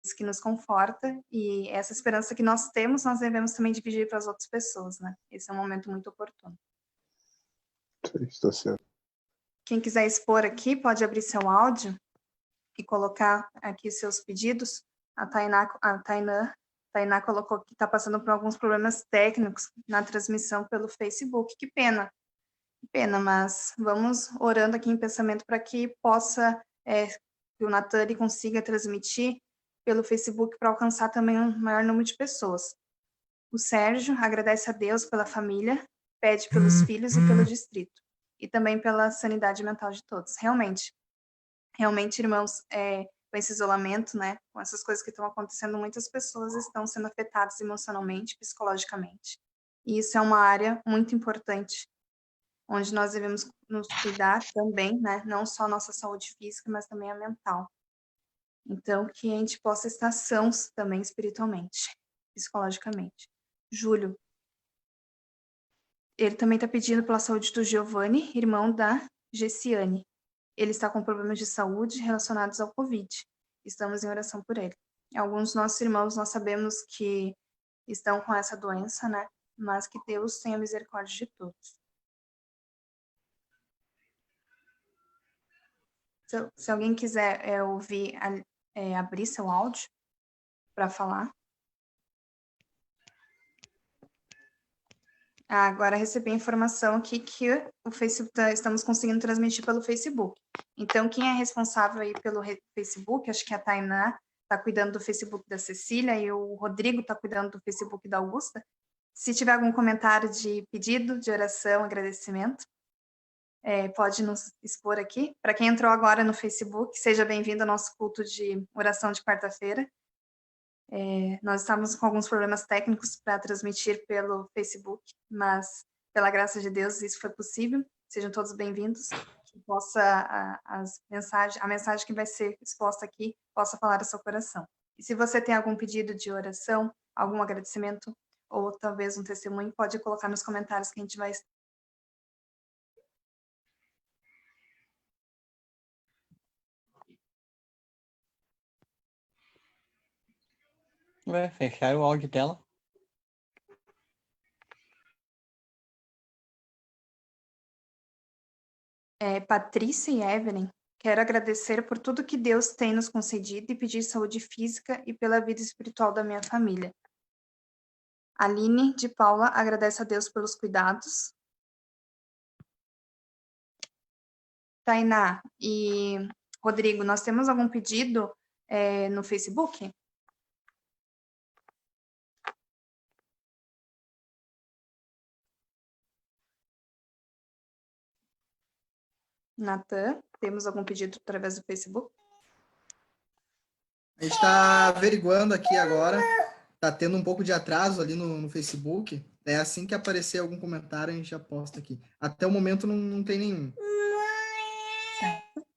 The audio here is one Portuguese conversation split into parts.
isso que nos conforta, e essa esperança que nós temos, nós devemos também dividir para as outras pessoas, né? Esse é um momento muito oportuno. Está certo. Quem quiser expor aqui, pode abrir seu áudio e colocar aqui seus pedidos. A Tainá colocou que está passando por alguns problemas técnicos na transmissão pelo Facebook. Que pena, mas vamos orando aqui em pensamento para que possa, que o Natan consiga transmitir pelo Facebook para alcançar também um maior número de pessoas. O Sérgio agradece a Deus pela família, pede pelos filhos e pelo distrito, e também pela sanidade mental de todos. Realmente, irmãos, com esse isolamento, né, com essas coisas que estão acontecendo, muitas pessoas estão sendo afetadas emocionalmente, psicologicamente. E isso é uma área muito importante, onde nós devemos nos cuidar também, né, não só a nossa saúde física, mas também a mental. Então, que a gente possa estar sãos também espiritualmente, psicologicamente. Júlio, ele também está pedindo pela saúde do Giovanni, irmão da Gessiane. Ele está com problemas de saúde relacionados ao Covid. Estamos em oração por ele. Alguns dos nossos irmãos, nós sabemos que estão com essa doença, né? Mas que Deus tenha misericórdia de todos. Se alguém quiser ouvir, abrir seu áudio para falar. Agora recebi a informação aqui que o Facebook estamos conseguindo transmitir pelo Facebook. Então, quem é responsável aí pelo Facebook, acho que a Tainá está cuidando do Facebook da Cecília e o Rodrigo está cuidando do Facebook da Augusta. Se tiver algum comentário de pedido, de oração, agradecimento, pode nos expor aqui. Para quem entrou agora no Facebook, seja bem-vindo ao nosso culto de oração de quarta-feira. Nós estávamos com alguns problemas técnicos para transmitir pelo Facebook, mas, pela graça de Deus, isso foi possível. Sejam todos bem-vindos. Que a mensagem que vai ser exposta aqui possa falar ao seu coração. E se você tem algum pedido de oração, algum agradecimento, ou talvez um testemunho, pode colocar nos comentários que a gente vai... Vai fechar o áudio dela. Patrícia e Evelyn, quero agradecer por tudo que Deus tem nos concedido e pedir saúde física e pela vida espiritual da minha família. Aline de Paula agradece a Deus pelos cuidados. Tainá e Rodrigo, nós temos algum pedido no Facebook? Natan, temos algum pedido através do Facebook? A gente está averiguando aqui agora, está tendo um pouco de atraso ali no Facebook. Assim que aparecer algum comentário, a gente já posta aqui. Até o momento não tem nenhum. Certo.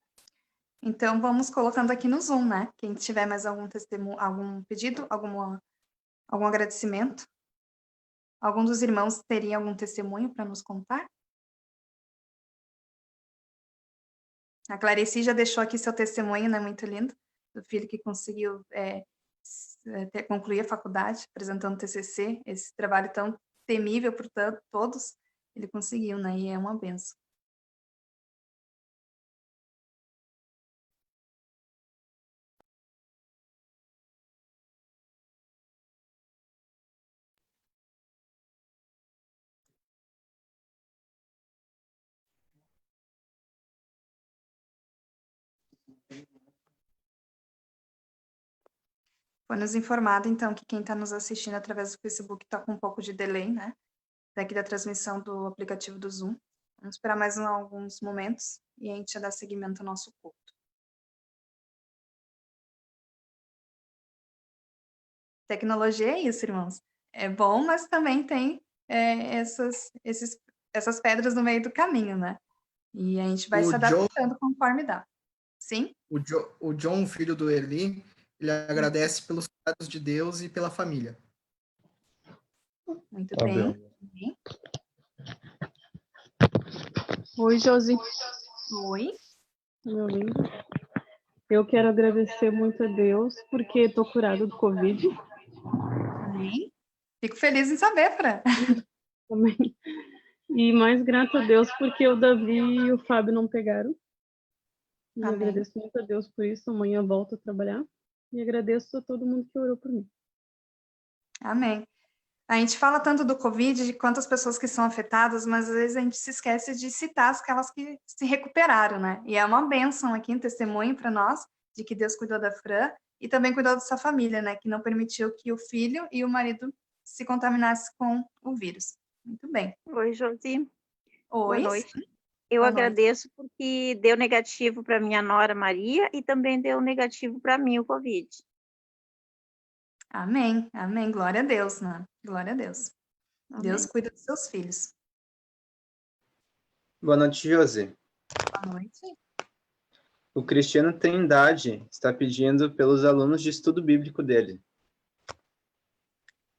Então, vamos colocando aqui no Zoom, né? Quem tiver mais algum testemunho, algum pedido, algum agradecimento. Algum dos irmãos teria algum testemunho para nos contar? A Clarice já deixou aqui seu testemunho, né? Muito lindo. Do filho que conseguiu concluir a faculdade, apresentando o TCC. Esse trabalho tão temível por todos, ele conseguiu, né? E é uma benção. Foi nos informado, então, que quem está nos assistindo através do Facebook está com um pouco de delay, né? Daqui da transmissão do aplicativo do Zoom. Vamos esperar mais alguns momentos e a gente já dá seguimento ao nosso culto. Tecnologia é isso, irmãos. É bom, mas também tem essas pedras no meio do caminho, né? E a gente vai se adaptando conforme dá. Sim? O John, filho do Erli, ele agradece pelos cuidados de Deus e pela família. Muito bem. Oi, Josi. Oi. Meu lindo. Eu quero agradecer muito a Deus, porque estou curada do Covid. Amém. Fico feliz em saber, Fran. Também. E mais grato a Deus, porque o Davi e o Fábio não pegaram. E Amém. agradeço muito a Deus por isso. Amanhã volto a trabalhar. E agradeço a todo mundo que orou por mim. Amém. A gente fala tanto do Covid, de quantas pessoas que são afetadas, mas às vezes a gente se esquece de citar aquelas que se recuperaram, né? E é uma bênção aqui, um testemunho para nós, de que Deus cuidou da Fran e também cuidou da sua família, né? Que não permitiu que o filho e o marido se contaminassem com o vírus. Muito bem. Oi, Josi. Oi. Boa noite. Eu Boa noite. agradeço porque deu negativo para minha nora Maria e também deu negativo para mim o Covid. Amém. Amém. Glória a Deus, né? Glória a Deus. Amém. Deus cuida dos seus filhos. Boa noite, Josi. Boa noite. O Cristiano Trindade está pedindo pelos alunos de estudo bíblico dele.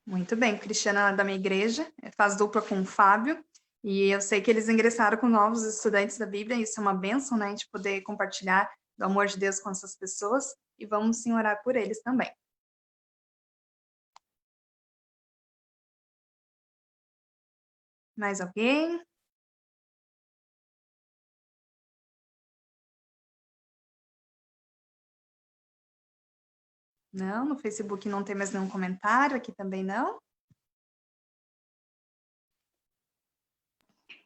Muito bem, Cristiana é da minha igreja, faz dupla com o Fábio, e eu sei que eles ingressaram com novos estudantes da Bíblia, e isso é uma bênção, né, a gente poder compartilhar do amor de Deus com essas pessoas, e vamos sim orar por eles também. Mais alguém? Não, no Facebook não tem mais nenhum comentário, aqui também não.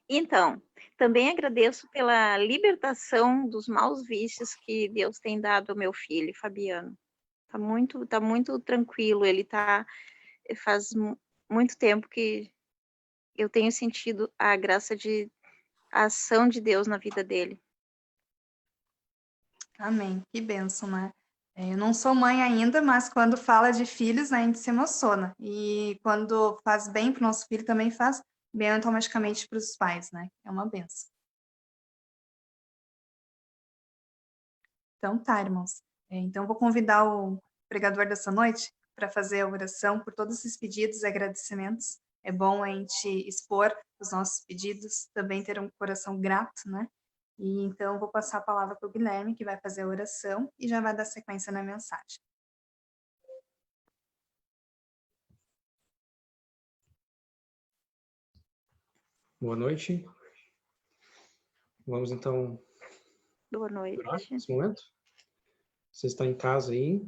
Então, também agradeço pela libertação dos maus vícios que Deus tem dado ao meu filho, Fabiano. Tá muito tranquilo, faz muito tempo que eu tenho sentido a ação de Deus na vida dele. Amém, que bênção, né? Eu não sou mãe ainda, mas quando fala de filhos, né, a gente se emociona. E quando faz bem para o nosso filho, também faz bem automaticamente para os pais, né? É uma bênção. Então tá, irmãos. Então vou convidar o pregador dessa noite para fazer a oração por todos esses pedidos e agradecimentos. É bom a gente expor os nossos pedidos, também ter um coração grato, né? E então vou passar a palavra para o Guilherme, que vai fazer a oração e já vai dar sequência na mensagem. Boa noite. Vamos então Boa noite. orar nesse momento. Você está em casa aí.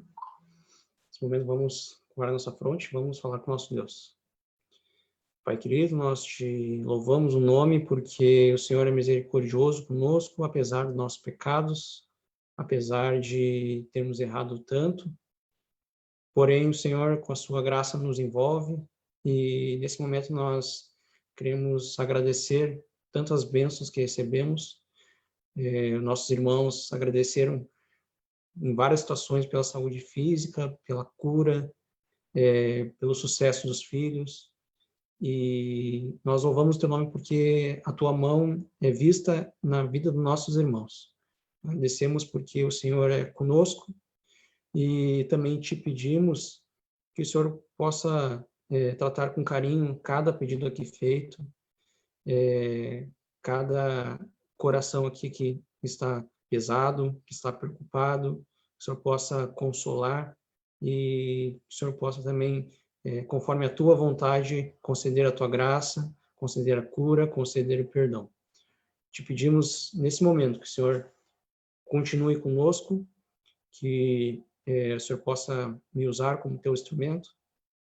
Nesse momento vamos orar nossa fronte, vamos falar com o nosso Deus. Pai querido, nós te louvamos o nome porque o Senhor é misericordioso conosco, apesar dos nossos pecados, apesar de termos errado tanto. Porém, o Senhor, com a sua graça, nos envolve e nesse momento nós queremos agradecer tantas bênçãos que recebemos. Nossos irmãos agradeceram em várias situações pela saúde física, pela cura, pelo sucesso dos filhos. E nós louvamos teu nome porque a tua mão é vista na vida dos nossos irmãos. Agradecemos porque o Senhor é conosco e também te pedimos que o Senhor possa tratar com carinho cada pedido aqui feito, cada coração aqui que está pesado, que está preocupado, que o Senhor possa consolar e que o Senhor possa também, conforme a tua vontade, conceder a tua graça, conceder a cura, conceder o perdão. Te pedimos nesse momento que o Senhor continue conosco, que o Senhor possa me usar como teu instrumento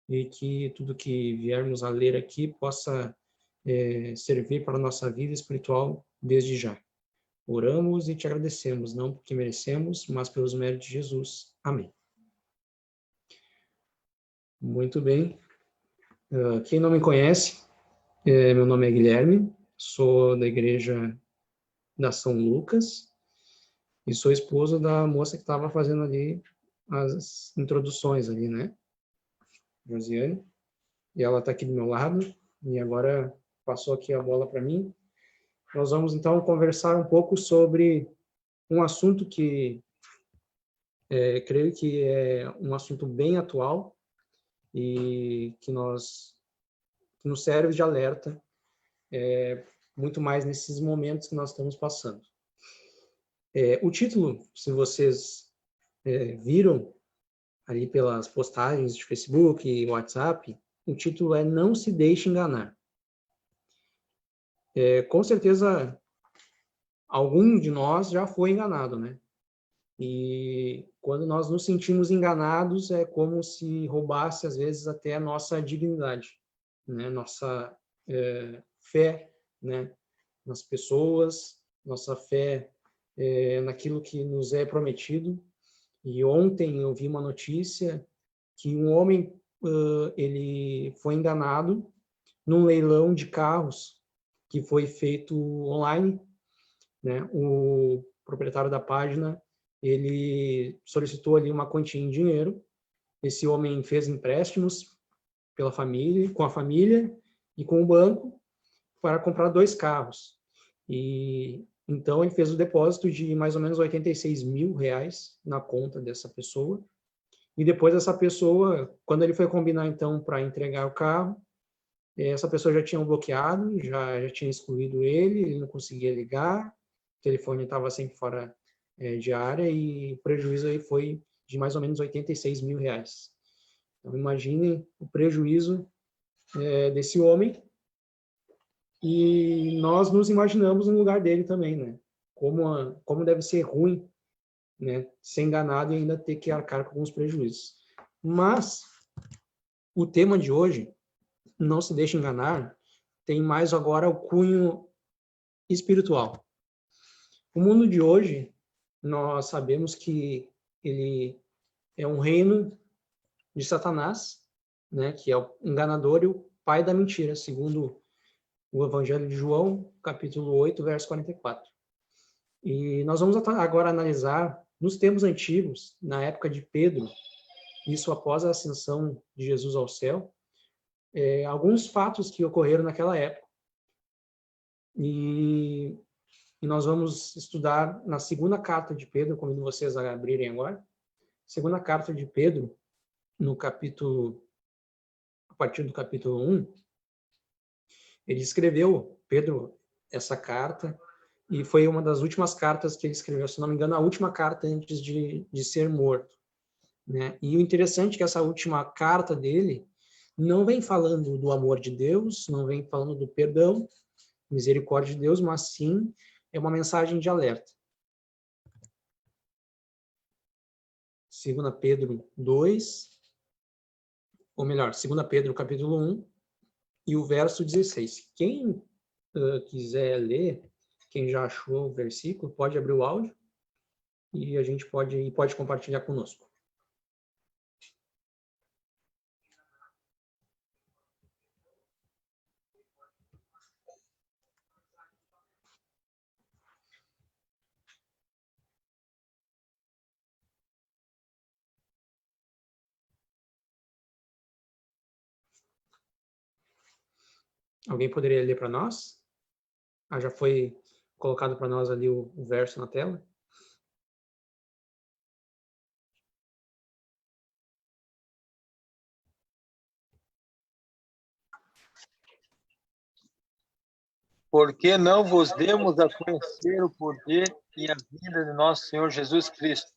e que tudo que viermos a ler aqui possa servir para a nossa vida espiritual desde já. Oramos e te agradecemos, não porque merecemos, mas pelos méritos de Jesus. Amém. Muito bem. Quem não me conhece, meu nome é Guilherme, sou da igreja da São Lucas e sou esposo da moça que estava fazendo ali as introduções ali, né? Josiane. E ela está aqui do meu lado e agora passou aqui a bola para mim. Nós vamos, então, conversar um pouco sobre um assunto que creio que é um assunto bem atual e que nos serve de alerta, muito mais nesses momentos que nós estamos passando. O título, se vocês viram ali pelas postagens de Facebook e WhatsApp, o título é Não se deixe enganar. Com certeza, algum de nós já foi enganado, né? E quando nós nos sentimos enganados, é como se roubasse, às vezes, até a nossa dignidade, né? Nossa fé, né? Nas pessoas, nossa fé naquilo que nos é prometido. E ontem eu vi uma notícia que um homem ele foi enganado num leilão de carros que foi feito online, né? O proprietário da página, ele solicitou ali uma quantia em dinheiro. Esse homem fez empréstimos pela família, com a família e com o banco para comprar 2 carros. E então ele fez o depósito de mais ou menos R$86.000 na conta dessa pessoa. E depois essa pessoa, quando ele foi combinar então para entregar o carro, essa pessoa já tinha bloqueado, já tinha excluído ele não conseguia ligar, o telefone estava sempre fora de área e o prejuízo aí foi de mais ou menos R$86.000. Então imaginem o prejuízo desse homem. E nós nos imaginamos no lugar dele também, né? Como deve ser ruim, né? Ser enganado e ainda ter que arcar com alguns prejuízos. Mas o tema de hoje, não se deixe enganar, tem mais agora o cunho espiritual. O mundo de hoje, nós sabemos que ele é um reino de Satanás, né? Que é o enganador e o pai da mentira, segundo o Evangelho de João, capítulo 8, verso 44. E nós vamos agora analisar, nos tempos antigos, na época de Pedro, isso após a ascensão de Jesus ao céu, alguns fatos que ocorreram naquela época. E nós vamos estudar na segunda carta de Pedro, convido vocês a abrirem agora. Segunda carta de Pedro, a partir do capítulo 1, ele escreveu, Pedro, essa carta, e foi uma das últimas cartas que ele escreveu, se não me engano, a última carta antes de ser morto, né? E o interessante é que essa última carta dele não vem falando do amor de Deus, não vem falando do perdão, misericórdia de Deus, mas sim é uma mensagem de alerta. 2 Pedro 2, ou melhor, 2 Pedro capítulo 1, e o verso 16. Quem quiser ler, quem já achou o versículo, pode abrir o áudio e a gente pode compartilhar conosco. Alguém poderia ler para nós? Já foi colocado para nós ali o verso na tela. Porque não vos demos a conhecer o poder e a vida de nosso Senhor Jesus Cristo,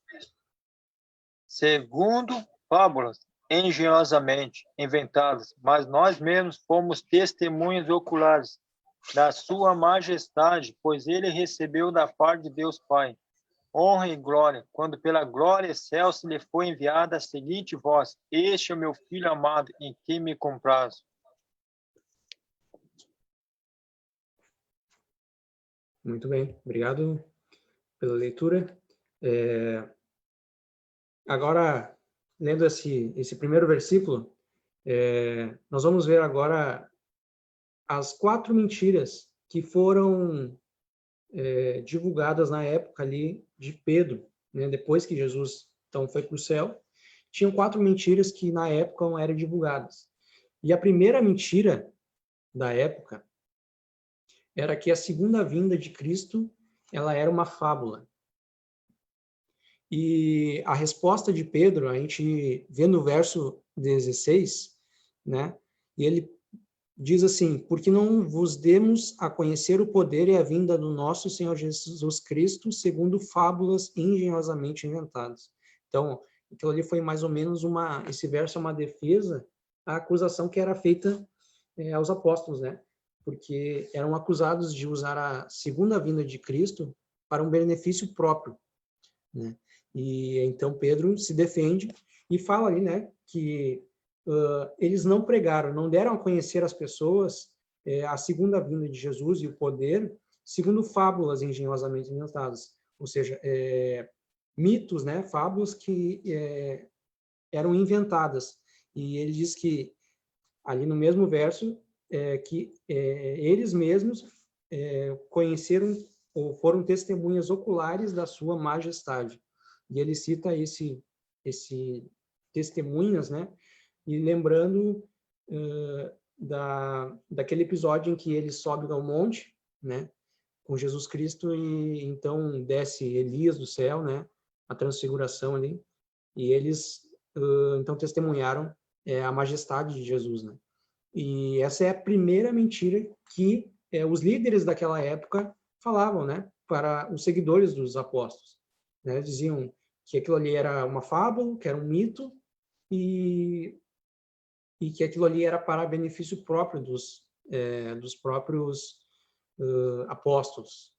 segundo fábulas engenhosamente inventadas, mas nós mesmos fomos testemunhas oculares da sua majestade, pois ele recebeu da parte de Deus Pai honra e glória, quando pela glória excelsa lhe foi enviada a seguinte voz: este é o meu filho amado, em quem me comprazo. Muito bem, obrigado pela leitura. Agora, lendo esse primeiro versículo, nós vamos ver agora as 4 mentiras que foram divulgadas na época ali de Pedro, né? Depois que Jesus então foi para o céu, tinham 4 mentiras que na época não eram divulgadas. E a primeira mentira da época era que a segunda vinda de Cristo, ela era uma fábula. E a resposta de Pedro, a gente vê no verso 16, né? E ele diz assim: porque não vos demos a conhecer o poder e a vinda do nosso Senhor Jesus Cristo, segundo fábulas engenhosamente inventadas. Então, aquilo ali foi mais ou menos esse verso é uma defesa à acusação que era feita aos apóstolos, né? Porque eram acusados de usar a segunda vinda de Cristo para um benefício próprio, né? E então Pedro se defende e fala ali, né, que eles não pregaram, não deram a conhecer às pessoas a segunda vinda de Jesus e o poder, segundo fábulas engenhosamente inventadas, ou seja, mitos, né, fábulas que eram inventadas. E ele diz que ali no mesmo verso que eles mesmos conheceram ou foram testemunhas oculares da sua majestade. E ele cita esse testemunhas, né? E lembrando daquele episódio em que ele sobe ao monte, né? Com Jesus Cristo e então desce Elias do céu, né? A transfiguração ali. E eles então testemunharam a majestade de Jesus, né? E essa é a primeira mentira que os líderes daquela época falavam, né? Para os seguidores dos apóstolos, né? Diziam que aquilo ali era uma fábula, que era um mito, e que aquilo ali era para benefício próprio dos próprios apóstolos.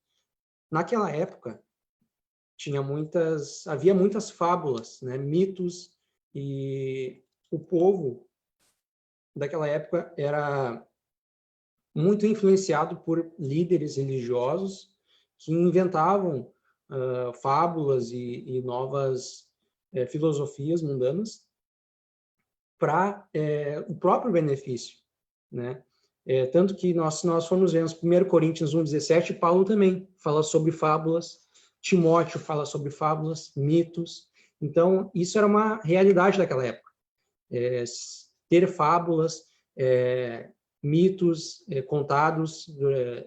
Naquela época, havia muitas fábulas, né, mitos, e o povo daquela época era muito influenciado por líderes religiosos que inventavam fábulas e novas filosofias mundanas para o próprio benefício, né? Tanto que nós formos ver nos 1 Coríntios 1,17, Paulo também fala sobre fábulas, Timóteo fala sobre fábulas, mitos. Então, isso era uma realidade daquela época. Ter fábulas, mitos contados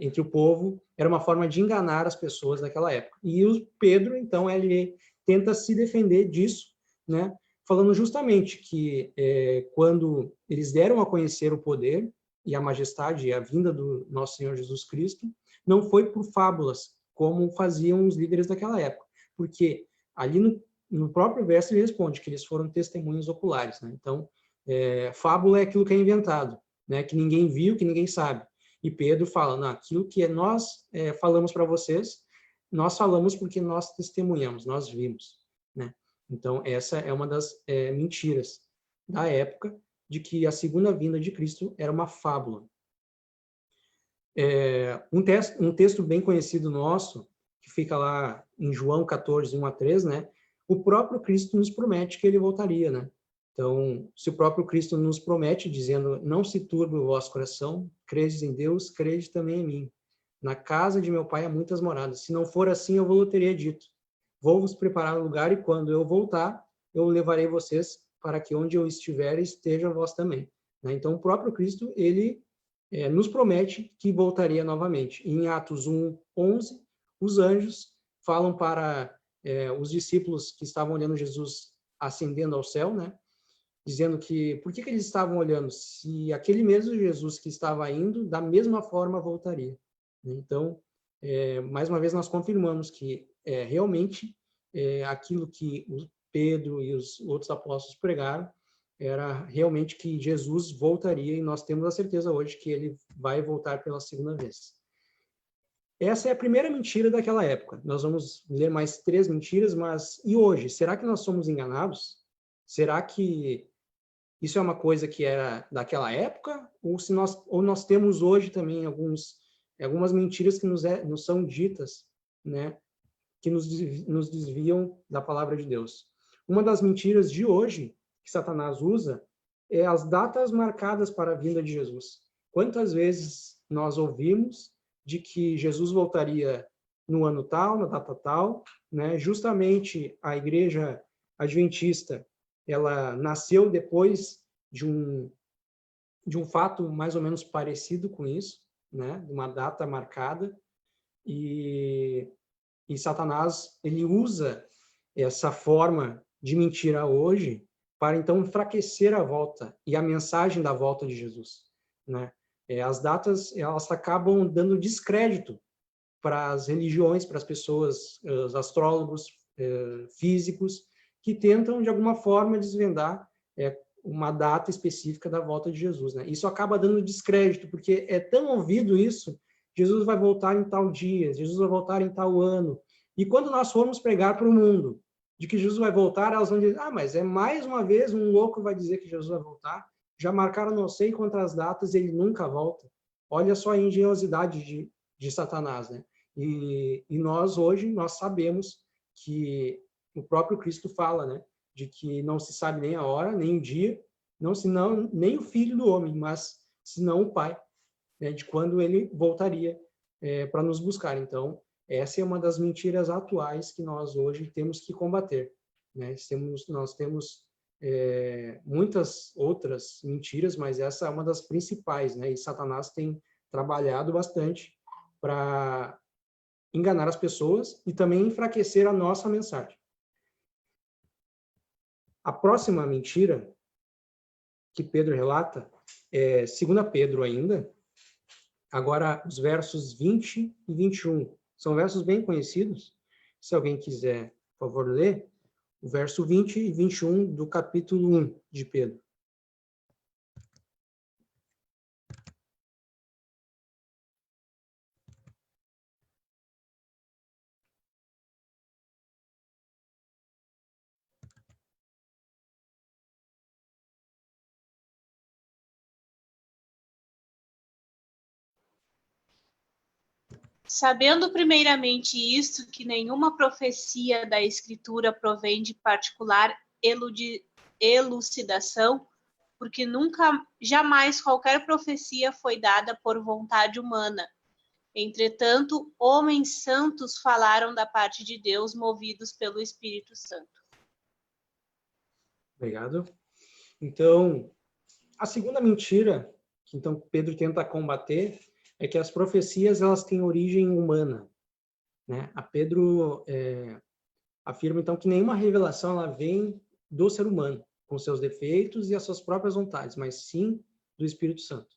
entre o povo era uma forma de enganar as pessoas naquela época. E o Pedro, então, ele tenta se defender disso, né? Falando justamente que quando eles deram a conhecer o poder e a majestade e a vinda do nosso Senhor Jesus Cristo, não foi por fábulas, como faziam os líderes daquela época, porque ali no próprio verso ele responde que eles foram testemunhas oculares, né? Então, fábula é aquilo que é inventado, né? Que ninguém viu, que ninguém sabe. E Pedro fala, não, aquilo que nós falamos para vocês, nós falamos porque nós testemunhamos, nós vimos, né? Então, essa é uma das mentiras da época, de que a segunda vinda de Cristo era uma fábula. Um texto bem conhecido nosso, que fica lá em João 14, 1-3, né? O próprio Cristo nos promete que ele voltaria, né? Então, se o próprio Cristo nos promete, dizendo, não se turbe o vosso coração, credes em Deus, crede também em mim. Na casa de meu pai há muitas moradas. Se não for assim, eu vos teria dito. Vou vos preparar um lugar e quando eu voltar, eu levarei vocês para que onde eu estiver, esteja vós também. Né? Então, o próprio Cristo, ele nos promete que voltaria novamente. Em Atos 1:11, os anjos falam para os discípulos que estavam olhando Jesus ascendendo ao céu, né? Dizendo que, por que eles estavam olhando? Se aquele mesmo Jesus que estava indo, da mesma forma voltaria. Então, mais uma vez nós confirmamos que realmente aquilo que o Pedro e os outros apóstolos pregaram era realmente que Jesus voltaria, e nós temos a certeza hoje que ele vai voltar pela segunda vez. Essa é a primeira mentira daquela época. Nós vamos ler mais 3 mentiras, mas e hoje? Será que nós somos enganados? Será que isso é uma coisa que era daquela época? Ou nós temos hoje também algumas mentiras que nos são ditas, né, que nos desviam da palavra de Deus? Uma das mentiras de hoje que Satanás usa é as datas marcadas para a vinda de Jesus. Quantas vezes nós ouvimos de que Jesus voltaria no ano tal, na data tal, né? Justamente a igreja adventista, ela nasceu depois de um fato mais ou menos parecido com isso, né? De uma data marcada, e Satanás, ele usa essa forma de mentira hoje para então enfraquecer a volta e a mensagem da volta de Jesus, né? As datas, elas acabam dando descrédito para as religiões, para as pessoas, os astrólogos, físicos, que tentam, de alguma forma, desvendar uma data específica da volta de Jesus, né? Isso acaba dando descrédito, porque é tão ouvido isso, Jesus vai voltar em tal dia, Jesus vai voltar em tal ano. E quando nós formos pregar para o mundo de que Jesus vai voltar, elas vão dizer, mas é mais uma vez um louco vai dizer que Jesus vai voltar. Já marcaram não sei quantas datas, ele nunca volta. Olha só a engenhosidade de Satanás, né? E nós, hoje, nós sabemos que o próprio Cristo fala, né? De que não se sabe nem a hora, nem o dia, nem o Filho do Homem, mas senão o Pai, né? De quando ele voltaria para nos buscar. Então, essa é uma das mentiras atuais que nós hoje temos que combater, né? Nós temos muitas outras mentiras, mas essa é uma das principais, né? E Satanás tem trabalhado bastante para enganar as pessoas e também enfraquecer a nossa mensagem. A próxima mentira que Pedro relata é 2 Pedro ainda, agora os versos 20 e 21. São versos bem conhecidos. Se alguém quiser, por favor, ler, o verso 20 e 21 do capítulo 1 de Pedro. Sabendo primeiramente isto, que nenhuma profecia da Escritura provém de particular elucidação, porque jamais qualquer profecia foi dada por vontade humana. Entretanto, homens santos falaram da parte de Deus, movidos pelo Espírito Santo. Obrigado. Então, a segunda mentira que então Pedro tenta combater é que as profecias elas têm origem humana, né? A Pedro afirma então que nenhuma revelação ela vem do ser humano, com seus defeitos e as suas próprias vontades, mas sim do Espírito Santo.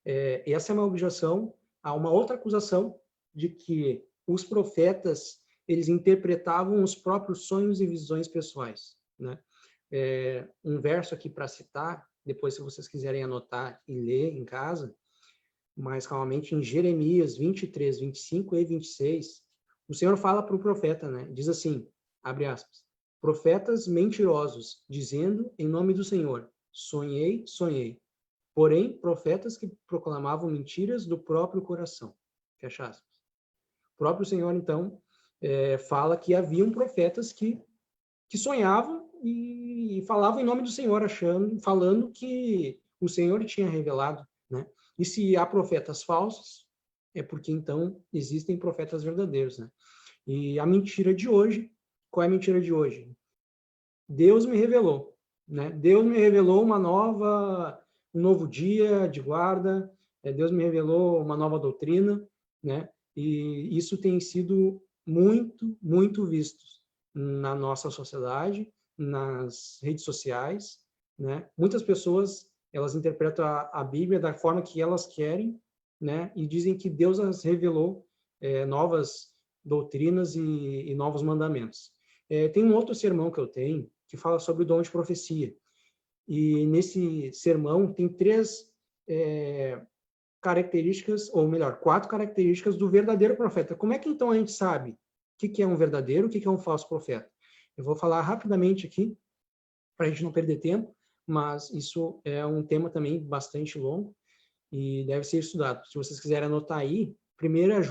Essa é uma objeção a uma outra acusação de que os profetas eles interpretavam os próprios sonhos e visões pessoais, né? Um verso aqui para citar, depois se vocês quiserem anotar e ler em casa, mais calmamente, em Jeremias 23, 25 e 26, o Senhor fala para o profeta, né? Diz assim, abre aspas, profetas mentirosos, dizendo em nome do Senhor, sonhei, sonhei. Porém, profetas que proclamavam mentiras do próprio coração. Fecha aspas. O próprio Senhor, então, fala que haviam profetas que sonhavam e falavam em nome do Senhor, falando que o Senhor tinha revelado, né? E se há profetas falsos, é porque, então, existem profetas verdadeiros, né? E a mentira de hoje, qual é a mentira de hoje? Deus me revelou, né? Deus me revelou um novo dia de guarda, Deus me revelou uma nova doutrina, né? E isso tem sido muito, muito visto na nossa sociedade, nas redes sociais, né? Muitas pessoas, elas interpretam a Bíblia da forma que elas querem, né? E dizem que Deus as revelou novas doutrinas e novos mandamentos. Tem um outro sermão que eu tenho que fala sobre o dom de profecia. E nesse sermão tem 3 características, ou melhor, 4 características do verdadeiro profeta. Como é que então a gente sabe o que é um verdadeiro, o que é um falso profeta? Eu vou falar rapidamente aqui, para a gente não perder tempo, mas isso é um tema também bastante longo e deve ser estudado. Se vocês quiserem anotar aí, primeira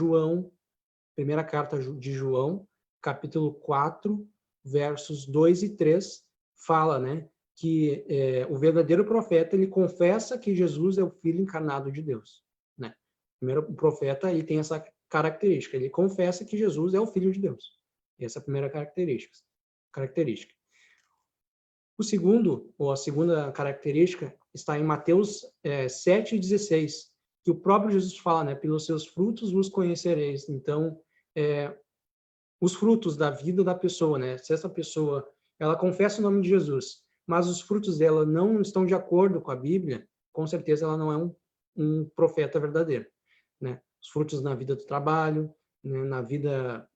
carta de João, capítulo 4, versos 2 e 3, fala, né, que o verdadeiro profeta, ele confessa que Jesus é o Filho encarnado de Deus, né? Primeiro, o profeta, ele tem essa característica, ele confessa que Jesus é o Filho de Deus. Essa é a primeira característica. O segundo, ou a segunda característica, está em Mateus 7,16, que o próprio Jesus fala, né, pelos seus frutos vos conhecereis. Então, os frutos da vida da pessoa, né? Se essa pessoa, ela confessa o nome de Jesus, mas os frutos dela não estão de acordo com a Bíblia, com certeza ela não é um profeta verdadeiro, né? Os frutos na vida do trabalho, né? Na vida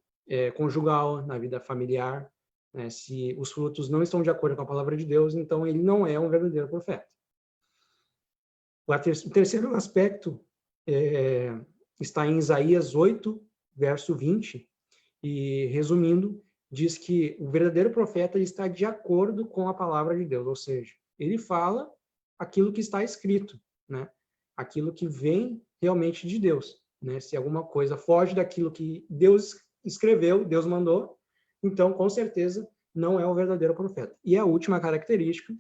conjugal, na vida familiar, né? Se os frutos não estão de acordo com a palavra de Deus, então ele não é um verdadeiro profeta. O terceiro aspecto está em Isaías 8, verso 20, e, resumindo, diz que o verdadeiro profeta está de acordo com a palavra de Deus, ou seja, ele fala aquilo que está escrito, né? Aquilo que vem realmente de Deus, né? Se alguma coisa foge daquilo que Deus escreveu, Deus mandou, então, com certeza, não é o verdadeiro profeta. E a última característica,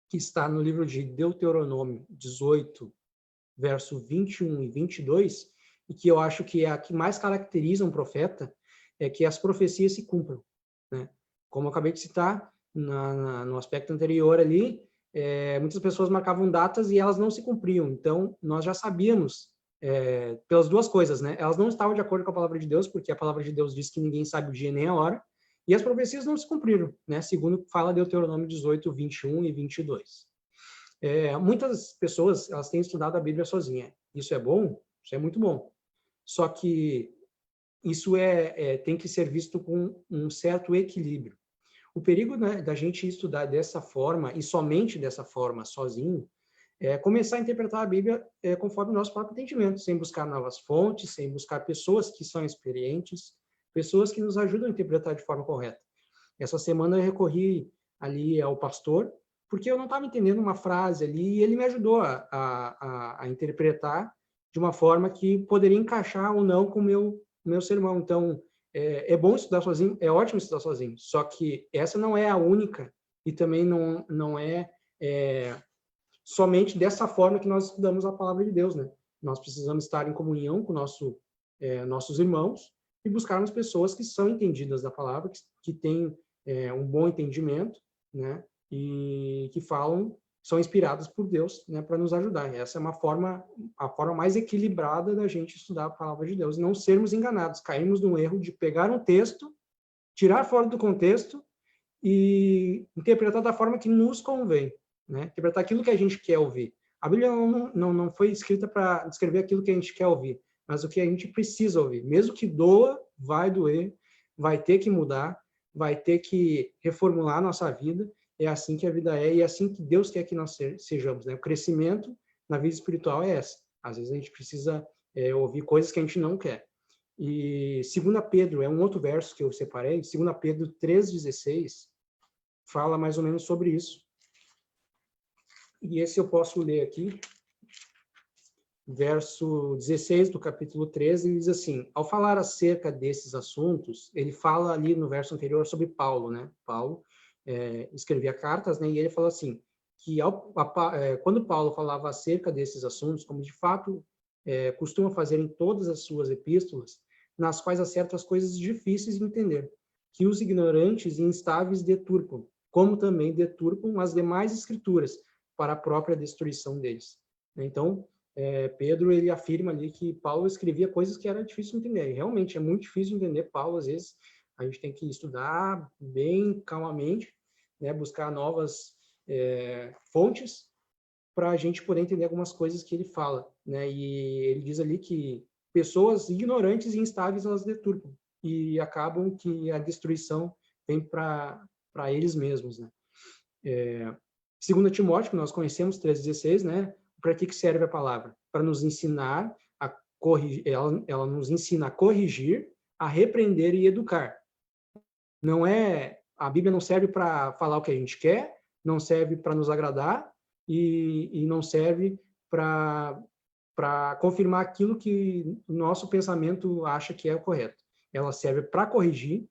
que está no livro de Deuteronômio 18, verso 21 e 22, e que eu acho que é a que mais caracteriza um profeta, é que as profecias se cumpram, né? Como eu acabei de citar, no aspecto anterior ali, muitas pessoas marcavam datas e elas não se cumpriam. Então, nós já sabíamos, pelas duas coisas, né? Elas não estavam de acordo com a palavra de Deus, porque a palavra de Deus diz que ninguém sabe o dia nem a hora, e as profecias não se cumpriram, né? Segundo fala Deuteronômio 18, 21 e 22. Muitas pessoas, elas têm estudado a Bíblia sozinha. Isso é bom? Isso é muito bom. Só que isso tem que ser visto com um certo equilíbrio. O perigo, né, da gente estudar dessa forma, e somente dessa forma, sozinho, é começar a interpretar a Bíblia conforme o nosso próprio entendimento, sem buscar novas fontes, sem buscar pessoas que são experientes, pessoas que nos ajudam a interpretar de forma correta. Essa semana eu recorri ali ao pastor, porque eu não estava entendendo uma frase ali, e ele me ajudou a interpretar de uma forma que poderia encaixar ou não com o meu sermão. Então, é bom estudar sozinho, é ótimo estudar sozinho, só que essa não é a única, e também não é somente dessa forma que nós estudamos a palavra de Deus, né? Nós precisamos estar em comunhão com nossos irmãos e buscarmos pessoas que são entendidas da palavra, que têm um bom entendimento, né? E que são inspiradas por Deus, né, para nos ajudar. Essa é a forma mais equilibrada da gente estudar a palavra de Deus, e não sermos enganados, cairmos no erro de pegar um texto, tirar fora do contexto e interpretar da forma que nos convém, né? Interpretar aquilo que a gente quer ouvir. A Bíblia não foi escrita para descrever aquilo que a gente quer ouvir, mas o que a gente precisa ouvir. Mesmo que doa, vai doer, vai ter que mudar, vai ter que reformular a nossa vida. É assim que a vida é, e é assim que Deus quer que nós sejamos, né? O crescimento na vida espiritual é essa. Às vezes a gente precisa ouvir coisas que a gente não quer. E 2 Pedro, é um outro verso que eu separei, 2 Pedro 3,16, fala mais ou menos sobre isso. E esse eu posso ler aqui, verso 16 do capítulo 13, ele diz assim: ao falar acerca desses assuntos, ele fala ali no verso anterior sobre Paulo, né? Paulo escrevia cartas, né? E ele falou assim, que quando Paulo falava acerca desses assuntos, como de fato costuma fazer em todas as suas epístolas, nas quais há certas coisas difíceis de entender, que os ignorantes e instáveis deturpam, como também deturpam as demais escrituras, para a própria destruição deles. Então, Pedro, ele afirma ali que Paulo escrevia coisas que era difícil de entender. E realmente é muito difícil de entender Paulo, às vezes a gente tem que estudar bem calmamente, né, buscar novas fontes para a gente poder entender algumas coisas que ele fala, né? E ele diz ali que pessoas ignorantes e instáveis, elas deturpam e acabam que a destruição vem para eles mesmos, né? 2 Timóteo, que nós conhecemos, 3,16, né? Para que serve a palavra? Para nos ensinar a corrigir, ela nos ensina a corrigir, a repreender e educar. A Bíblia não serve para falar o que a gente quer, não serve para nos agradar e não serve para confirmar aquilo que o nosso pensamento acha que é o correto. Ela serve para corrigir,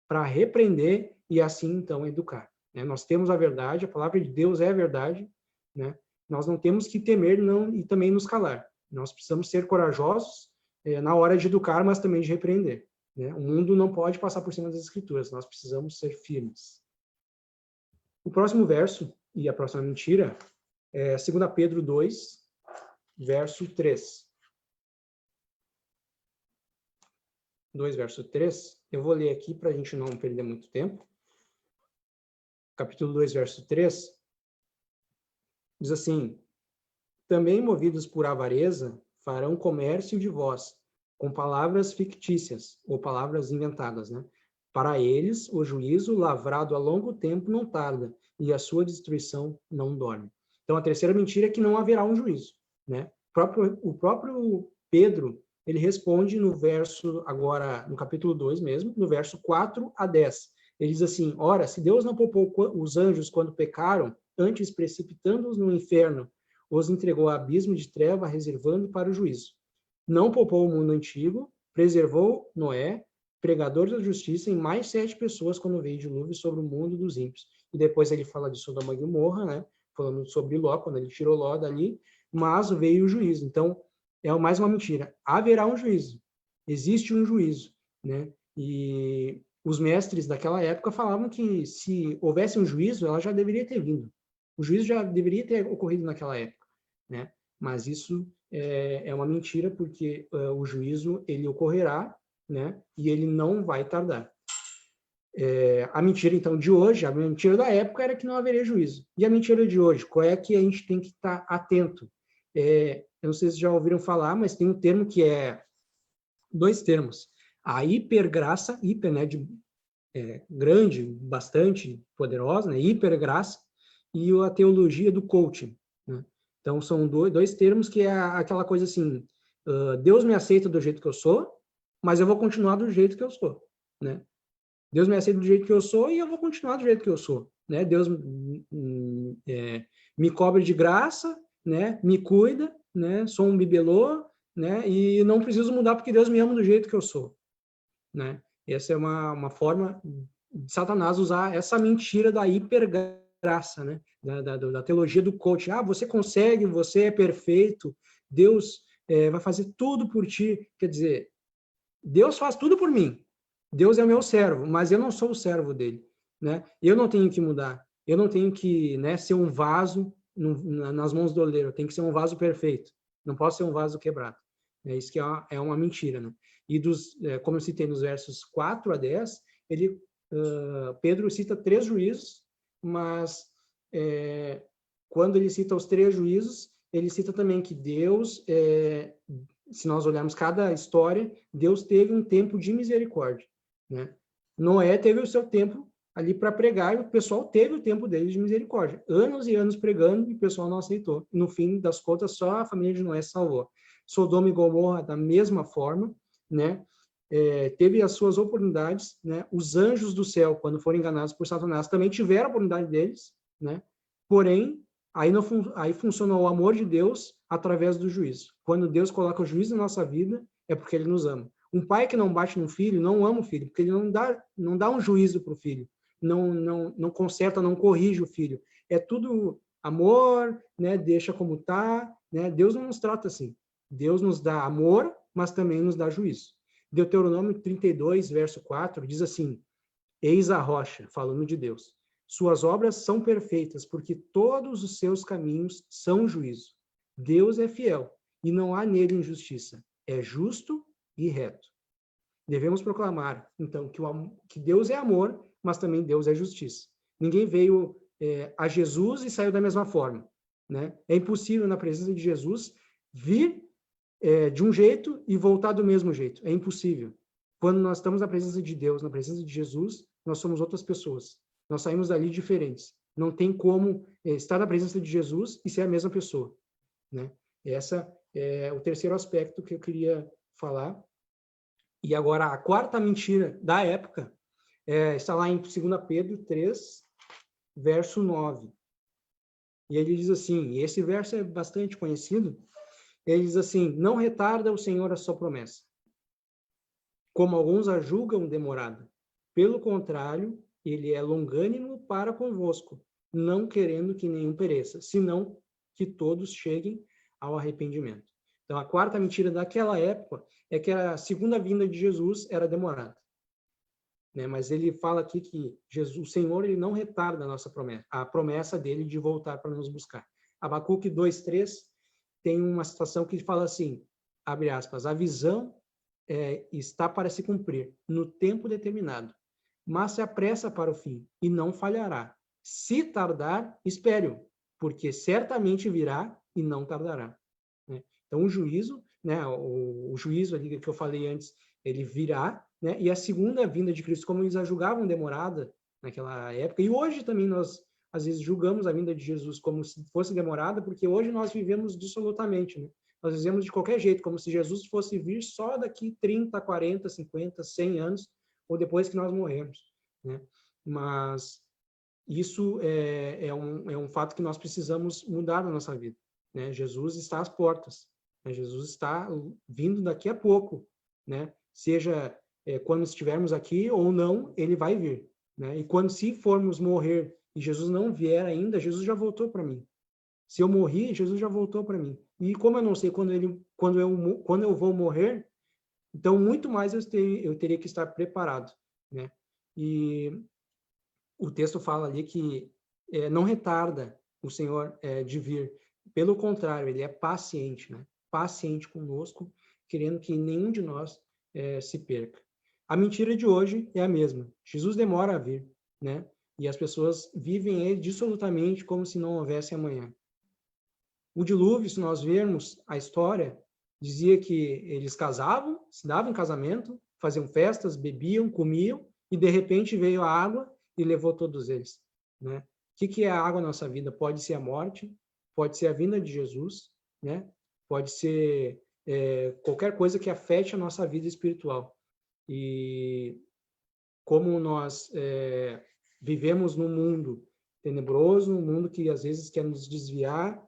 para repreender e assim, então, educar. Né? Nós temos a verdade, a palavra de Deus é a verdade, né? Nós não temos que temer e também nos calar. Nós precisamos ser corajosos na hora de educar, mas também de repreender. Né? O mundo não pode passar por cima das Escrituras, nós precisamos ser firmes. O próximo verso, e a próxima mentira, é 2 Pedro 2, verso 3. 2, verso 3. Eu vou ler aqui para a gente não perder muito tempo. Capítulo 2, verso 3. Diz assim: também movidos por avareza, farão comércio de vós, com palavras fictícias, ou palavras inventadas, né? Para eles, o juízo, lavrado a longo tempo, não tarda, e a sua destruição não dorme. Então, a terceira mentira é que não haverá um juízo, né? O próprio Pedro, ele responde no verso, agora no capítulo 2 mesmo, no verso 4 a 10. Ele diz assim: ora, se Deus não poupou os anjos quando pecaram, antes precipitando-os no inferno, os entregou a abismo de treva, reservando para o juízo. Não poupou o mundo antigo, preservou Noé, pregador da justiça, em mais 7 pessoas quando veio o dilúvio sobre o mundo dos ímpios. E depois ele fala de Sodoma e Gomorra, né? Falando sobre Ló, quando ele tirou Ló dali, mas veio o juízo. Então, é mais uma mentira. Haverá um juízo. Existe um juízo, né? E os mestres daquela época falavam que se houvesse um juízo, ela já deveria ter vindo. O juízo já deveria ter ocorrido naquela época, né? Mas isso é uma mentira, porque o juízo, ele ocorrerá, né? E ele não vai tardar. A mentira, então, de hoje, a mentira da época era que não haveria juízo. E a mentira de hoje, qual é que a gente tem que estar atento? Eu não sei se já ouviram falar, mas tem um termo que é... 2 termos. A hipergraça, hiper, né, de grande, bastante poderosa, né, hipergraça, e a teologia do coaching, né? Então, são dois termos que é aquela coisa assim, Deus me aceita do jeito que eu sou, mas eu vou continuar do jeito que eu sou, né? Deus me aceita do jeito que eu sou e eu vou continuar do jeito que eu sou, né? Deus me cobre de graça, né? Me cuida, né? Sou um bibelô, né? E não preciso mudar porque Deus me ama do jeito que eu sou, né? Essa é uma forma de Satanás usar essa mentira da hipergraça, né? Da teologia do coaching. Você consegue, você é perfeito, Deus vai fazer tudo por ti. Quer dizer, Deus faz tudo por mim. Deus é o meu servo, mas eu não sou o servo dele, né? Eu não tenho que mudar. Eu não tenho que, né, ser um vaso nas mãos do oleiro. Eu tenho que ser um vaso perfeito. Não posso ser um vaso quebrado. Isso que é uma mentira, né? E como eu citei nos versos 4 a 10, Pedro cita 3 juízos, mas quando ele cita os 3 juízos, ele cita também que Deus, se nós olharmos cada história, Deus teve um tempo de misericórdia, né? Noé teve o seu tempo ali para pregar, e o pessoal teve o tempo dele de misericórdia. Anos e anos pregando, e o pessoal não aceitou. E no fim das contas, só a família de Noé se salvou. Sodoma e Gomorra, da mesma forma, né? Teve as suas oportunidades, né? Os anjos do céu, quando foram enganados por Satanás, também tiveram a oportunidade deles, né? Porém, aí funciona o amor de Deus através do juízo. Quando Deus coloca o juízo na nossa vida, é porque ele nos ama. Um pai que não bate no filho não ama o filho, porque ele não dá um juízo para o filho, não conserta, não corrige o filho. É tudo amor, né? Deixa como tá, né? Deus não nos trata assim. Deus nos dá amor, mas também nos dá juízo. Deuteronômio 32, verso 4, diz assim: eis a rocha, falando de Deus. Suas obras são perfeitas, porque todos os seus caminhos são juízo. Deus é fiel, e não há nele injustiça. É justo e reto. Devemos proclamar, então, que Deus é amor, mas também Deus é justiça. Ninguém veio a Jesus e saiu da mesma forma, né? É impossível, na presença de Jesus, vir de um jeito e voltar do mesmo jeito. É impossível. Quando nós estamos na presença de Deus, na presença de Jesus, nós somos outras pessoas. Nós saímos dali diferentes. Não tem como estar na presença de Jesus e ser a mesma pessoa, né? Essa é o terceiro aspecto que eu queria falar. E agora, a quarta mentira da época está lá em 2 Pedro 3, verso 9. E ele diz assim, e esse verso é bastante conhecido, ele diz assim: não retarda o Senhor a sua promessa, como alguns a julgam demorada. Pelo contrário, ele é longânimo para convosco, não querendo que nenhum pereça, senão que todos cheguem ao arrependimento. Então, a quarta mentira daquela época é que a segunda vinda de Jesus era demorada, né? Mas ele fala aqui que o Senhor, ele não retarda a promessa dele de voltar para nos buscar. Abacuque 2:3 tem uma situação que fala assim, abre aspas, a visão está para se cumprir no tempo determinado, mas se apressa para o fim e não falhará. Se tardar, espere-o, porque certamente virá e não tardará, né? Então, o juízo, né, o juízo ali que eu falei antes, ele virá, né? E a segunda vinda de Cristo, como eles a julgavam demorada naquela época, e hoje também nós, às vezes, julgamos a vinda de Jesus como se fosse demorada, porque hoje nós vivemos dissolutamente, né? Nós vivemos de qualquer jeito, como se Jesus fosse vir só daqui 30, 40, 50, 100 anos, ou depois que nós morremos, né? Mas isso é um fato que nós precisamos mudar na nossa vida, né? Jesus está às portas, né? Jesus está vindo daqui a pouco, né? Seja quando estivermos aqui ou não, ele vai vir, né? E quando, se formos morrer e Jesus não vier ainda, Jesus já voltou para mim. Se eu morri, Jesus já voltou para mim. E como eu não sei quando eu vou morrer, então muito mais eu teria que estar preparado, né? E o texto fala ali que não retarda o Senhor de vir. Pelo contrário, ele é paciente, né? Paciente conosco, querendo que nenhum de nós se perca. A mentira de hoje é a mesma. Jesus demora a vir, né? E as pessoas vivem ele dissolutamente como se não houvesse amanhã. O dilúvio, se nós vermos a história, dizia que eles casavam, se davam em casamento, faziam festas, bebiam, comiam, e de repente veio a água e levou todos eles, né? O que é a água na nossa vida? Pode ser a morte, pode ser a vinda de Jesus, né? Pode ser qualquer coisa que afete a nossa vida espiritual. E como nós vivemos num mundo tenebroso, um mundo que às vezes quer nos desviar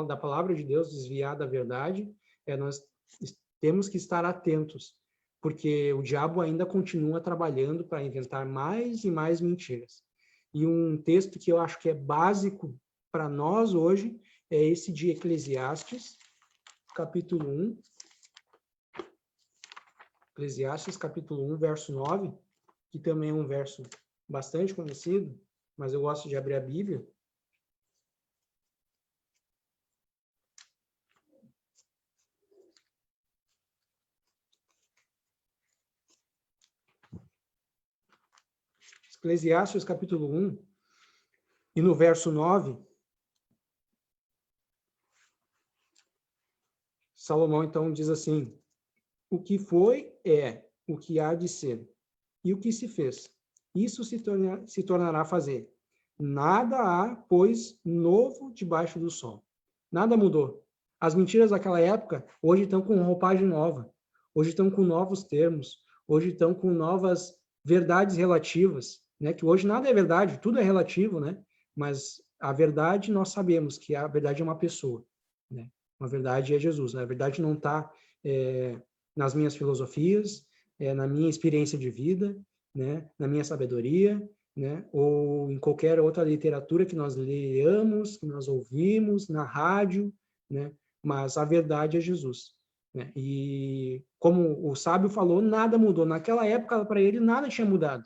da palavra de Deus, desviar da verdade, nós temos que estar atentos, porque o diabo ainda continua trabalhando para inventar mais e mais mentiras. E um texto que eu acho que é básico para nós hoje é esse de Eclesiastes, capítulo 1. Eclesiastes, capítulo 1, verso 9, que também é um verso bastante conhecido, mas eu gosto de abrir a Bíblia. Eclesiastes, capítulo 1, e no verso 9, Salomão, então, diz assim: o que foi é o que há de ser, e o que se fez, isso se tornará a fazer. Nada há, pois, novo debaixo do sol. Nada mudou. As mentiras daquela época, hoje estão com roupagem nova, hoje estão com novos termos, hoje estão com novas verdades relativas, né? Que hoje nada é verdade, tudo é relativo, né? Mas a verdade, nós sabemos que a verdade é uma pessoa, né? A verdade é Jesus, né? A verdade não está nas minhas filosofias, na minha experiência de vida, né? Na minha sabedoria, né? Ou em qualquer outra literatura que nós leamos, que nós ouvimos, na rádio, né? Mas a verdade é Jesus, né? E como o sábio falou, nada mudou. Naquela época, para ele, nada tinha mudado.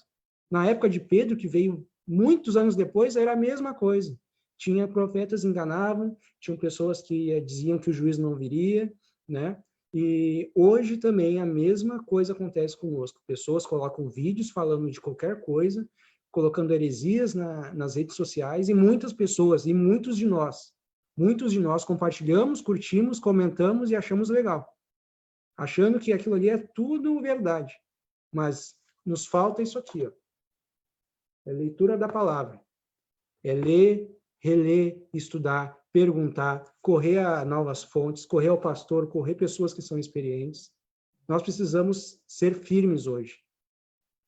Na época de Pedro, que veio muitos anos depois, era a mesma coisa. Tinha profetas que enganavam, tinham pessoas que diziam que o juiz não viria, né? E hoje também a mesma coisa acontece conosco. Pessoas colocam vídeos falando de qualquer coisa, colocando heresias nas redes sociais, e muitas pessoas, e muitos de nós compartilhamos, curtimos, comentamos e achamos legal, achando que aquilo ali é tudo verdade. Mas nos falta isso aqui, ó. É leitura da palavra. É ler, reler, estudar, perguntar, correr a novas fontes, correr ao pastor, correr pessoas que são experientes. Nós precisamos ser firmes hoje.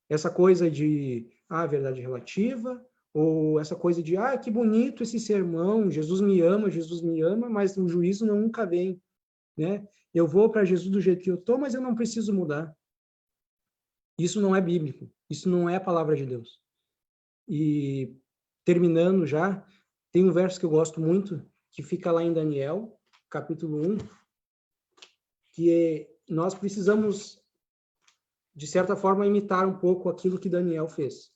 Essa coisa de verdade relativa, ou essa coisa de que bonito esse sermão, Jesus me ama, mas o juízo nunca vem, né? Eu vou para Jesus do jeito que eu estou, mas eu não preciso mudar. Isso não é bíblico, isso não é a palavra de Deus. E terminando já, tem um verso que eu gosto muito, que fica lá em Daniel, capítulo 1, que nós precisamos, de certa forma, imitar um pouco aquilo que Daniel fez.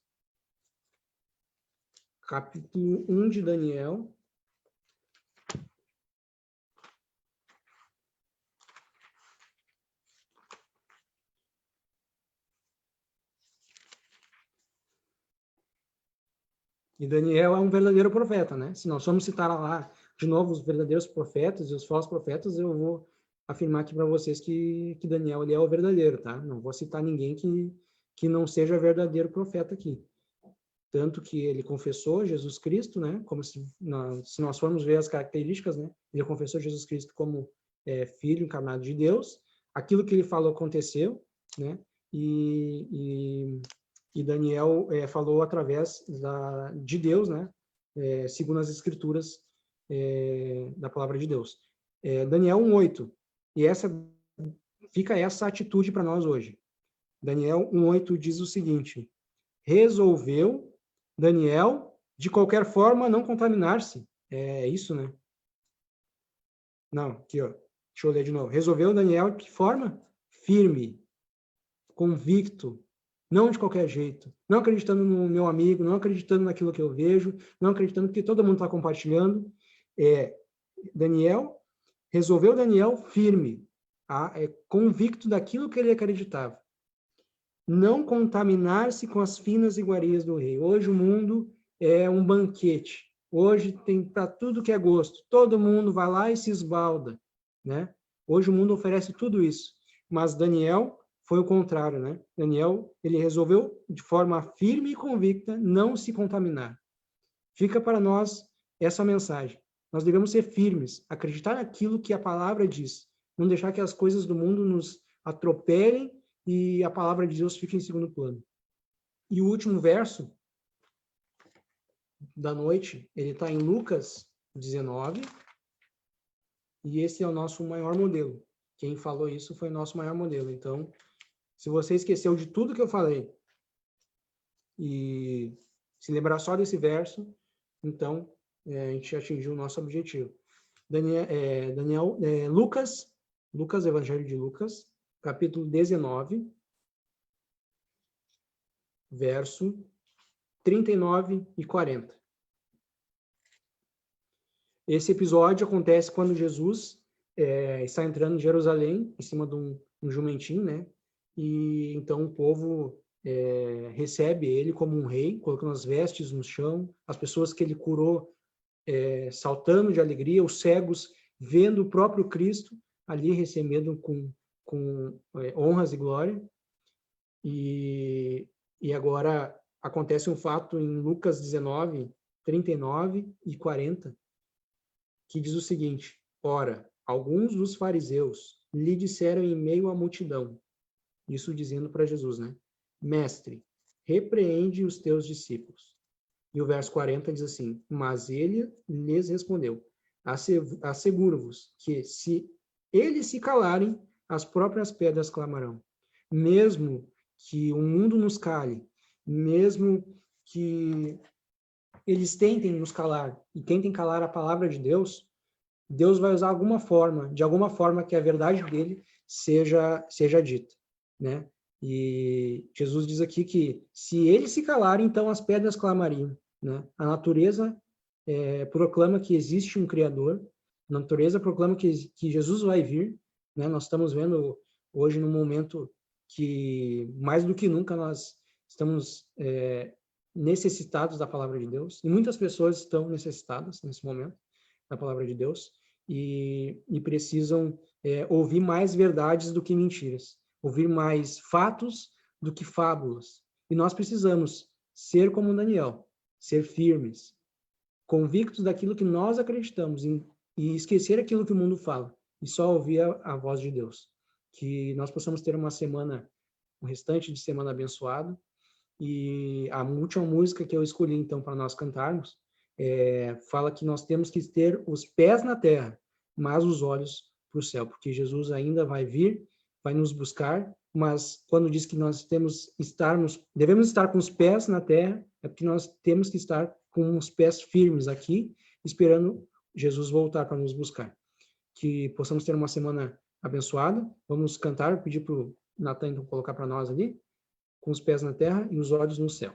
Capítulo 1 de Daniel. E Daniel é um verdadeiro profeta, né? Se nós formos citar lá de novo os verdadeiros profetas e os falsos profetas, eu vou afirmar aqui para vocês que Daniel ele é o verdadeiro, tá? Não vou citar ninguém que não seja verdadeiro profeta aqui. Tanto que ele confessou Jesus Cristo, né? Como se nós formos ver as características, né? Ele confessou Jesus Cristo como filho encarnado de Deus. Aquilo que ele falou aconteceu, né? E Daniel falou através de Deus, né? Segundo as escrituras da palavra de Deus. Daniel 1:8. E fica essa atitude para nós hoje. Daniel 1:8 diz o seguinte: resolveu Daniel, de qualquer forma, não contaminar-se. É isso, né? Não, aqui, ó. Deixa eu ler de novo. Resolveu Daniel de que forma? Firme, convicto, não de qualquer jeito. Não acreditando no meu amigo, não acreditando naquilo que eu vejo, não acreditando que todo mundo está compartilhando. Resolveu Daniel firme, convicto daquilo que ele acreditava. Não contaminar-se com as finas iguarias do rei. Hoje o mundo é um banquete. Hoje tem para tudo que é gosto. Todo mundo vai lá e se esbalda, né? Hoje o mundo oferece tudo isso. Mas Daniel foi o contrário, né? Daniel, ele resolveu de forma firme e convicta não se contaminar. Fica para nós essa mensagem. Nós devemos ser firmes, acreditar naquilo que a palavra diz. Não deixar que as coisas do mundo nos atropelem e a palavra de Deus fica em segundo plano. E o último verso da noite, ele está em Lucas 19, e esse é o nosso maior modelo. Quem falou isso foi o nosso maior modelo. Então, se você esqueceu de tudo que eu falei e se lembrar só desse verso, então a gente atingiu o nosso objetivo. Lucas, Evangelho de Lucas, capítulo 19, verso 39 e 40. Esse episódio acontece quando Jesus está entrando em Jerusalém, em cima de um jumentinho, né? E então o povo recebe ele como um rei, colocando as vestes no chão, as pessoas que ele curou saltando de alegria, os cegos vendo o próprio Cristo ali recebendo com honras e glória. E agora acontece um fato em Lucas 19, 39 e 40, que diz o seguinte: ora, alguns dos fariseus lhe disseram em meio à multidão, isso dizendo para Jesus, né? Mestre, repreende os teus discípulos. E o verso 40 diz assim: mas ele lhes respondeu, asseguro-vos que se eles se calarem, as próprias pedras clamarão. Mesmo que o mundo nos cale, mesmo que eles tentem nos calar e tentem calar a palavra de Deus, Deus vai usar de alguma forma que a verdade dele seja dita, né? E Jesus diz aqui que se eles se calarem, então as pedras clamariam, né? A natureza proclama que existe um Criador, a natureza proclama que Jesus vai vir, né? Nós estamos vendo hoje num momento que, mais do que nunca, nós estamos necessitados da palavra de Deus, e muitas pessoas estão necessitadas nesse momento da palavra de Deus, e precisam ouvir mais verdades do que mentiras, ouvir mais fatos do que fábulas. E nós precisamos ser como Daniel, ser firmes, convictos daquilo que nós acreditamos, e esquecer aquilo que o mundo fala, e só ouvir a voz de Deus. Que nós possamos ter um restante de semana abençoado. E a última música que eu escolhi, então, para nós cantarmos, fala que nós temos que ter os pés na terra, mas os olhos para o céu, porque Jesus ainda vai vir, vai nos buscar, mas quando diz que nós devemos estar com os pés na terra, é porque nós temos que estar com os pés firmes aqui, esperando Jesus voltar para nos buscar. Que possamos ter uma semana abençoada. Vamos cantar, pedir para o Natan então colocar para nós ali, com os pés na terra e os olhos no céu.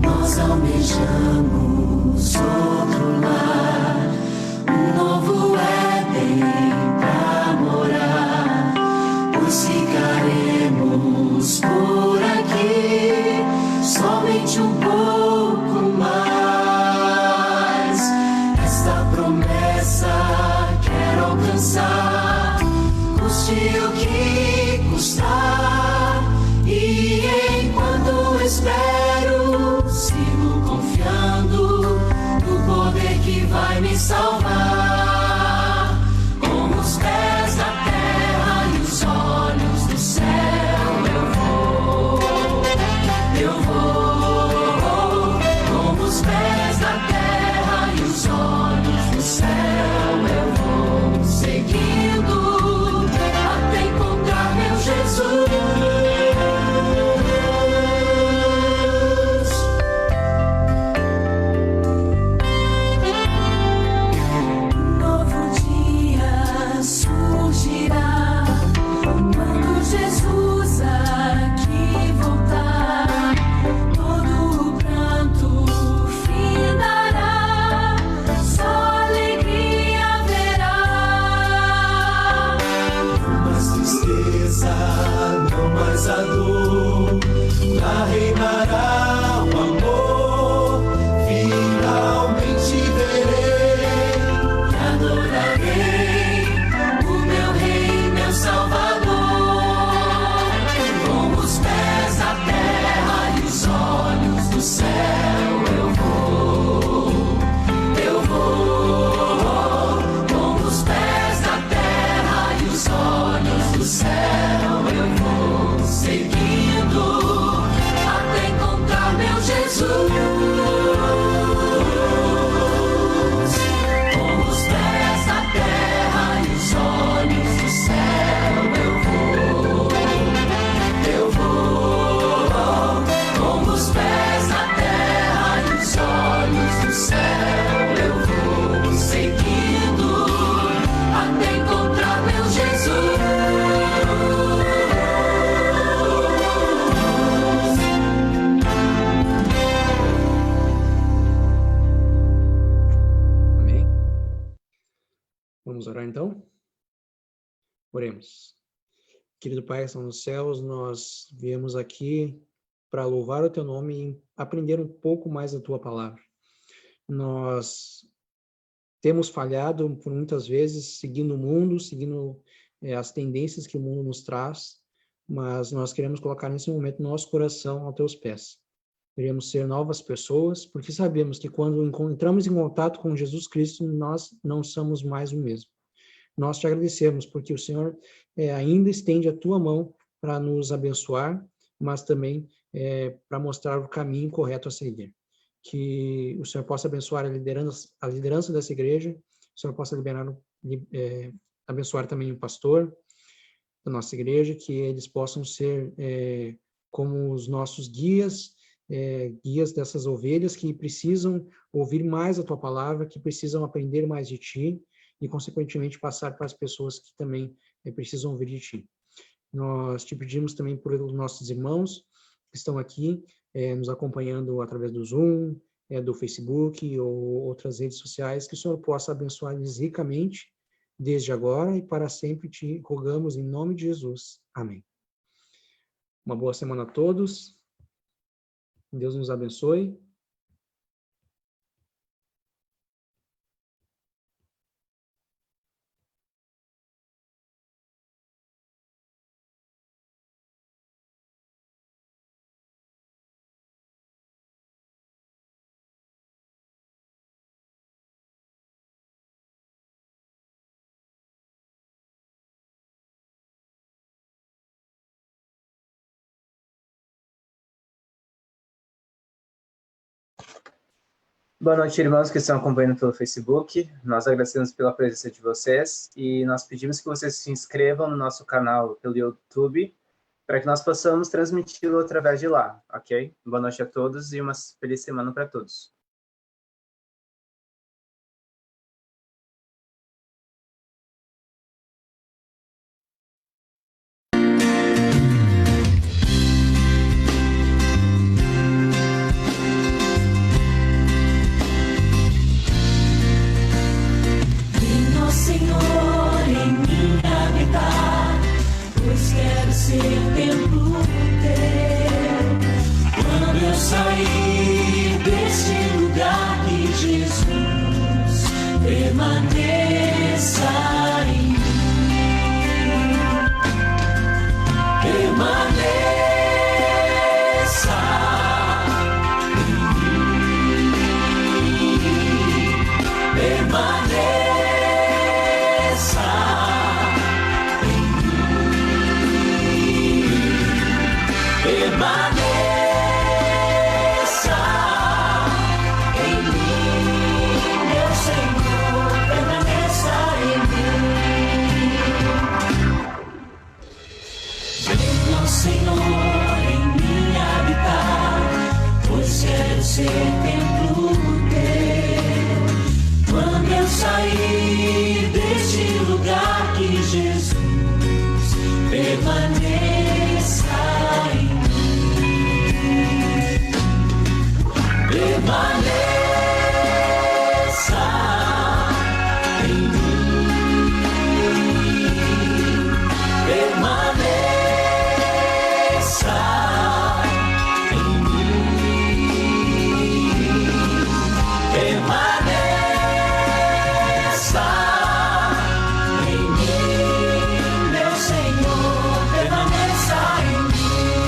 Nós almejamos custe o que custar. E enquanto espero, sigo confiando no poder que vai me salvar. Com os pés na terra e os olhos no céu, eu vou. Com os pés na terra e os olhos no céu, eu vou seguindo até encontrar meu Jesus. Novo dia surgirá quando Jesus aqui voltar. Todo o pranto findará, só alegria haverá. Não mais tristeza, não mais a dor, lá reinará o amor. Finalmente verei e adorarei o meu Rei, meu Salvador. Com os pés na terra e os olhos no céu, eu vou. Com os pés na terra e os olhos no céu, eu vou seguindo até encontrar meu Jesus. Com os pés na terra e os olhos no céu, eu vou. Com os pés na terra e os olhos no céu, eu vou seguindo até encontrar meu Jesus. Amém? Vamos orar então? Oremos. Querido Pai que está nos céus, nós viemos aqui para louvar o Teu nome e aprender um pouco mais da Tua palavra. Nós temos falhado por muitas vezes seguindo o mundo, seguindo as tendências que o mundo nos traz, mas nós queremos colocar nesse momento nosso coração aos Teus pés. Queremos ser novas pessoas, porque sabemos que quando entramos em contato com Jesus Cristo, nós não somos mais o mesmo. Nós te agradecemos porque o Senhor ainda estende a Tua mão para nos abençoar, mas também para mostrar o caminho correto a seguir. Que o Senhor possa abençoar a liderança dessa igreja, o Senhor possa abençoar também o pastor da nossa igreja, que eles possam ser como os nossos guias, guias dessas ovelhas que precisam ouvir mais a Tua palavra, que precisam aprender mais de Ti e, consequentemente, passar para as pessoas que também precisam ouvir de Ti. Nós te pedimos também por os nossos irmãos que estão aqui, nos acompanhando através do Zoom, do Facebook ou outras redes sociais, que o Senhor possa abençoar-lhes ricamente, desde agora e para sempre te rogamos em nome de Jesus. Amém. Uma boa semana a todos. Deus nos abençoe. Boa noite, irmãos que estão acompanhando pelo Facebook. Nós agradecemos pela presença de vocês e nós pedimos que vocês se inscrevam no nosso canal pelo YouTube para que nós possamos transmiti-lo através de lá, ok? Boa noite a todos e uma feliz semana para todos. Senhor, em mim habitar, pois quero ser templo teu. Quando eu sair deste lugar, que Jesus permaneça em mim. ser templo teu. Quando eu sair deste lugar, que Jesus permaneça em mim. Permaneça em mim. Permaneça em mim. Permaneça em mim, meu Senhor. Permaneça em mim.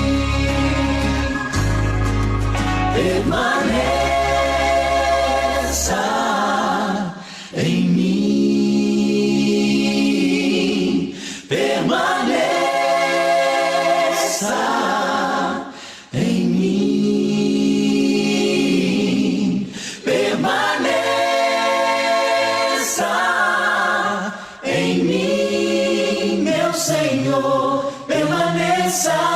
Permaneça em mim. Permaneça em mim. Permaneça em mim, meu Senhor. Permaneça